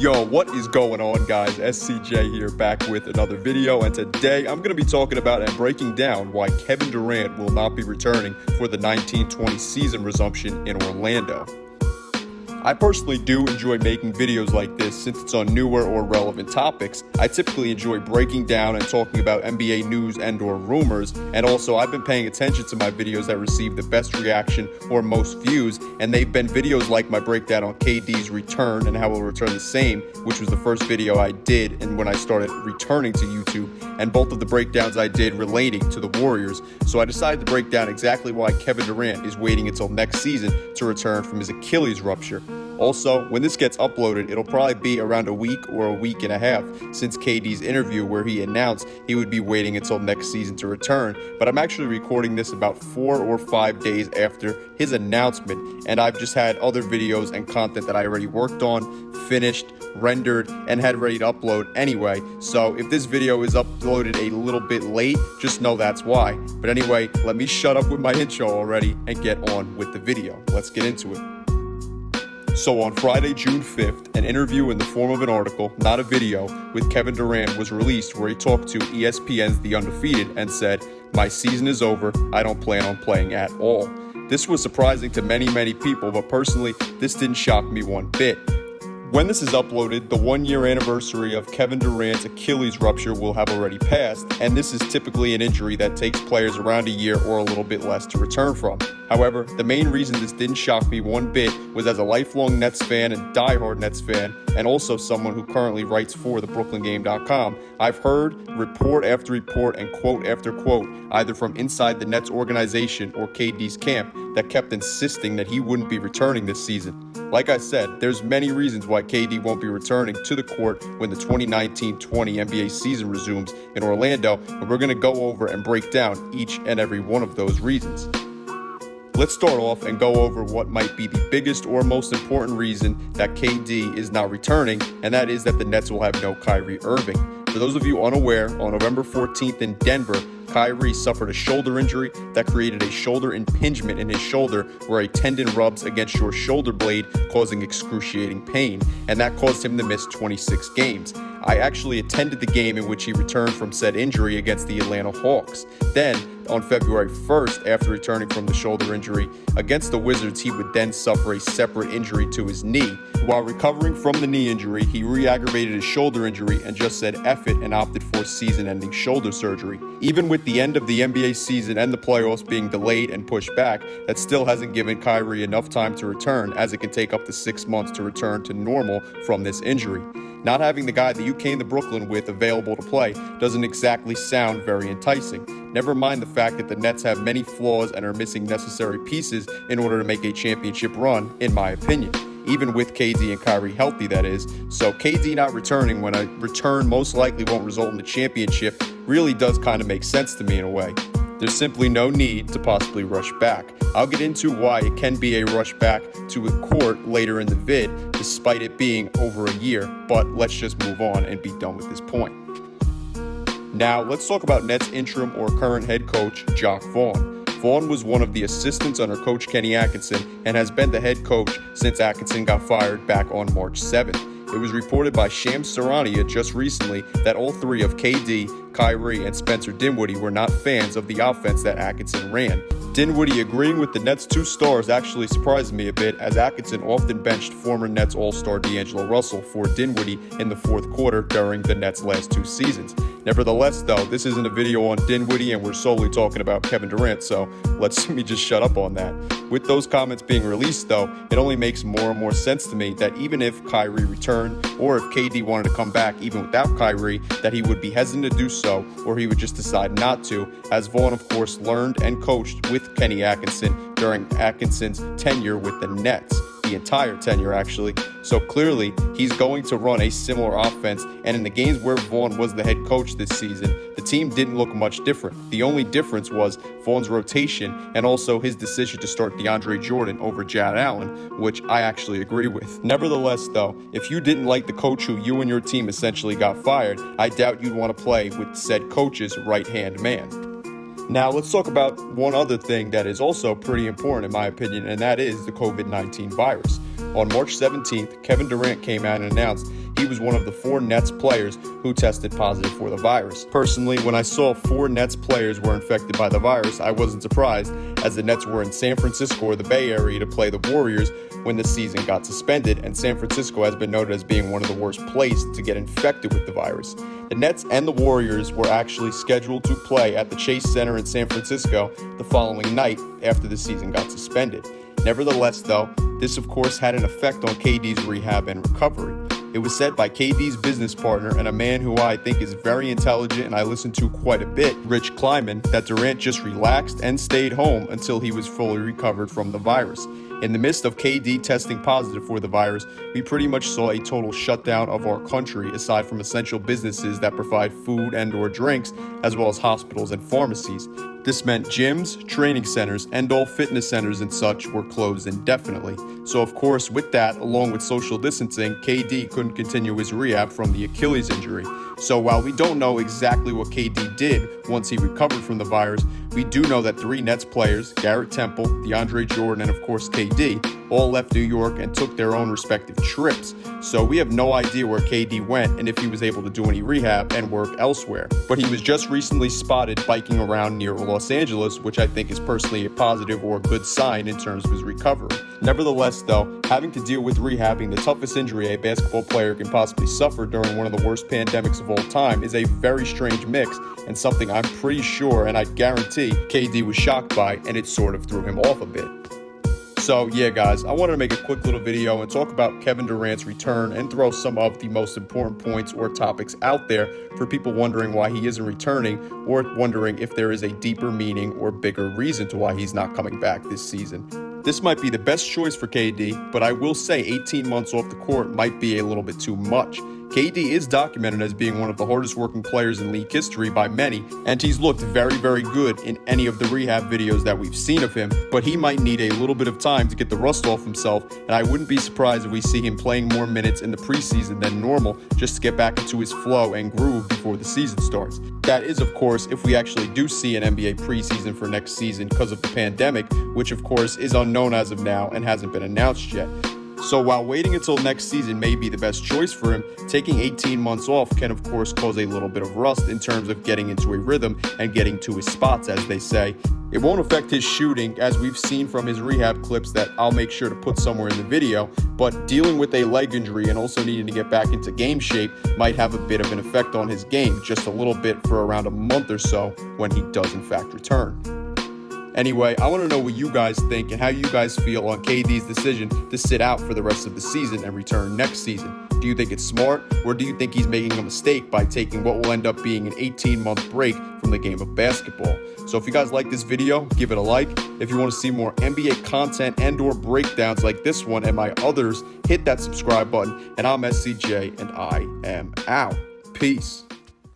Yo, what is going on, guys? SCJ here, back with another video, and today I'm going to be talking about and breaking down why Kevin Durant will not be returning for the 1920 season resumption in Orlando. I personally do enjoy making videos like this since it's on newer or relevant topics. I typically enjoy breaking down and talking about NBA news and or rumors, and also I've been paying attention to my videos that receive the best reaction or most views, and they've been videos like my breakdown on KD's return and how he'll return the same, which was the first video I did and when I started returning to YouTube, and both of the breakdowns I did relating to the Warriors. So I decided to break down exactly why Kevin Durant is waiting until next season to return from his Achilles rupture. Also, when this gets uploaded, it'll probably be around a week or a week and a half since KD's interview where he announced he would be waiting until next season to return, but I'm actually recording this about 4 or 5 days after his announcement, and I've just had other videos and content that I already worked on, finished, rendered, and had ready to upload anyway. So if this video is uploaded a little bit late, just know that's why. But anyway, let me shut up with my intro already and get on with the video. Let's get into it. So on Friday, June 5th, an interview in the form of an article, not a video, with Kevin Durant was released where he talked to ESPN's The Undefeated and said, "My season is over. I don't plan on playing at all." This was surprising to many people, but personally, this didn't shock me one bit. When this is uploaded, the 1-year anniversary of Kevin Durant's Achilles rupture will have already passed, and this is typically an injury that takes players around a year or a little bit less to return from. However, the main reason this didn't shock me one bit was as a lifelong Nets fan and diehard Nets fan, and also someone who currently writes for theBrooklynGame.com, I've heard report after report and quote after quote, either from inside the Nets organization or KD's camp, that kept insisting that he wouldn't be returning this season. Like I said, there's many reasons why KD won't be returning to the court when the 2019-20 NBA season resumes in Orlando, and we're going to go over and break down each and every one of those reasons. Let's start off and go over what might be the biggest or most important reason that KD is not returning, and that is that the Nets will have no Kyrie Irving. For those of you unaware, on November 14th in Denver, Kyrie suffered a shoulder injury that created a shoulder impingement in his shoulder where a tendon rubs against your shoulder blade, causing excruciating pain, and that caused him to miss 26 games. I actually attended the game in which he returned from said injury against the Atlanta Hawks. Then, on February 1st, after returning from the shoulder injury against the Wizards, he would then suffer a separate injury to his knee. While recovering from the knee injury, he re-aggravated his shoulder injury and just said F it and opted for season-ending shoulder surgery. Even with the end of the NBA season and the playoffs being delayed and pushed back, that still hasn't given Kyrie enough time to return, as it can take up to 6 months to return to normal from this injury. Not having the guy that you came to Brooklyn with available to play doesn't exactly sound very enticing. Never mind the fact that the Nets have many flaws and are missing necessary pieces in order to make a championship run, in my opinion. Even with KD and Kyrie healthy, that is. So KD not returning when a return most likely won't result in the championship really does kind of make sense to me in a way. There's simply no need to possibly rush back. I'll get into why it can be a rush back to a court later in the vid, despite it being over a year, but let's just move on and be done with this point. Now, let's talk about Nets interim or current head coach, Jacque Vaughn. Vaughn was one of the assistants under Coach Kenny Atkinson and has been the head coach since Atkinson got fired back on March 7th. It was reported by Shams Charania just recently that all three of KD, Kyrie, and Spencer Dinwiddie were not fans of the offense that Atkinson ran. Dinwiddie agreeing with the Nets' two stars actually surprised me a bit, as Atkinson often benched former Nets All-Star D'Angelo Russell for Dinwiddie in the fourth quarter during the Nets' last 2 seasons. Nevertheless, though, this isn't a video on Dinwiddie and we're solely talking about Kevin Durant, so let me just shut up on that. With those comments being released, though, it only makes more and more sense to me that even if Kyrie returned, or if KD wanted to come back even without Kyrie, that he would be hesitant to do so, or he would just decide not to, as Vaughn, of course, learned and coached with Kenny Atkinson during Atkinson's tenure with the Nets. The entire tenure, actually. So clearly, he's going to run a similar offense, and in the games where Vaughn was the head coach this season, the team didn't look much different. The only difference was Vaughn's rotation and also his decision to start DeAndre Jordan over Jarrett Allen, which I actually agree with. Nevertheless, though, if you didn't like the coach who you and your team essentially got fired, I doubt you'd want to play with said coach's right-hand man. Now, let's talk about one other thing that is also pretty important in my opinion, and that is the COVID-19 virus. On March 17th, Kevin Durant came out and announced he was one of the 4 Nets players who tested positive for the virus. Personally, when I saw 4 Nets players were infected by the virus, I wasn't surprised, as the Nets were in San Francisco or the Bay Area to play the Warriors when the season got suspended, and San Francisco has been noted as being one of the worst places to get infected with the virus. The Nets and the Warriors were actually scheduled to play at the Chase Center in San Francisco the following night after the season got suspended. Nevertheless, though, this of course had an effect on KD's rehab and recovery. It was said by KD's business partner and a man who I think is very intelligent and I listen to quite a bit, Rich Kleiman, that Durant just relaxed and stayed home until he was fully recovered from the virus. In the midst of KD testing positive for the virus, we pretty much saw a total shutdown of our country, aside from essential businesses that provide food and/or drinks, as well as hospitals and pharmacies. This meant gyms, training centers, and all fitness centers and such were closed indefinitely. So of course, with that, along with social distancing, KD couldn't continue his rehab from the Achilles injury. So while we don't know exactly what KD did once he recovered from the virus, we do know that 3 Nets players, Garrett Temple, DeAndre Jordan, and of course KD, all left New York and took their own respective trips. So we have no idea where KD went and if he was able to do any rehab and work elsewhere. But he was just recently spotted biking around near Los Angeles, which I think is personally a positive or a good sign in terms of his recovery. Nevertheless, though, having to deal with rehabbing the toughest injury a basketball player can possibly suffer during one of the worst pandemics of all time is a very strange mix and something I'm pretty sure and I guarantee KD was shocked by, and it sort of threw him off a bit. So yeah guys, I wanted to make a quick little video and talk about Kevin Durant's return and throw some of the most important points or topics out there for people wondering why he isn't returning or wondering if there is a deeper meaning or bigger reason to why he's not coming back this season. This might be the best choice for KD, but I will say 18 months off the court might be a little bit too much. KD is documented as being one of the hardest working players in league history by many, and he's looked very, very good in any of the rehab videos that we've seen of him, but he might need a little bit of time to get the rust off himself, and I wouldn't be surprised if we see him playing more minutes in the preseason than normal just to get back into his flow and groove before the season starts. That is, of course, if we actually do see an NBA preseason for next season because of the pandemic, which of course is unknown as of now and hasn't been announced yet. So while waiting until next season may be the best choice for him, taking 18 months off can of course cause a little bit of rust in terms of getting into a rhythm and getting to his spots, as they say. It won't affect his shooting, as we've seen from his rehab clips that I'll make sure to put somewhere in the video, but dealing with a leg injury and also needing to get back into game shape might have a bit of an effect on his game, just a little bit for around a month or so when he does in fact return. Anyway, I want to know what you guys think and how you guys feel on KD's decision to sit out for the rest of the season and return next season. Do you think it's smart, or do you think he's making a mistake by taking what will end up being an 18-month break from the game of basketball? So if you guys like this video, give it a like. If you want to see more NBA content and/or breakdowns like this one and my others, hit that subscribe button. And I'm SCJ, and I am out. Peace.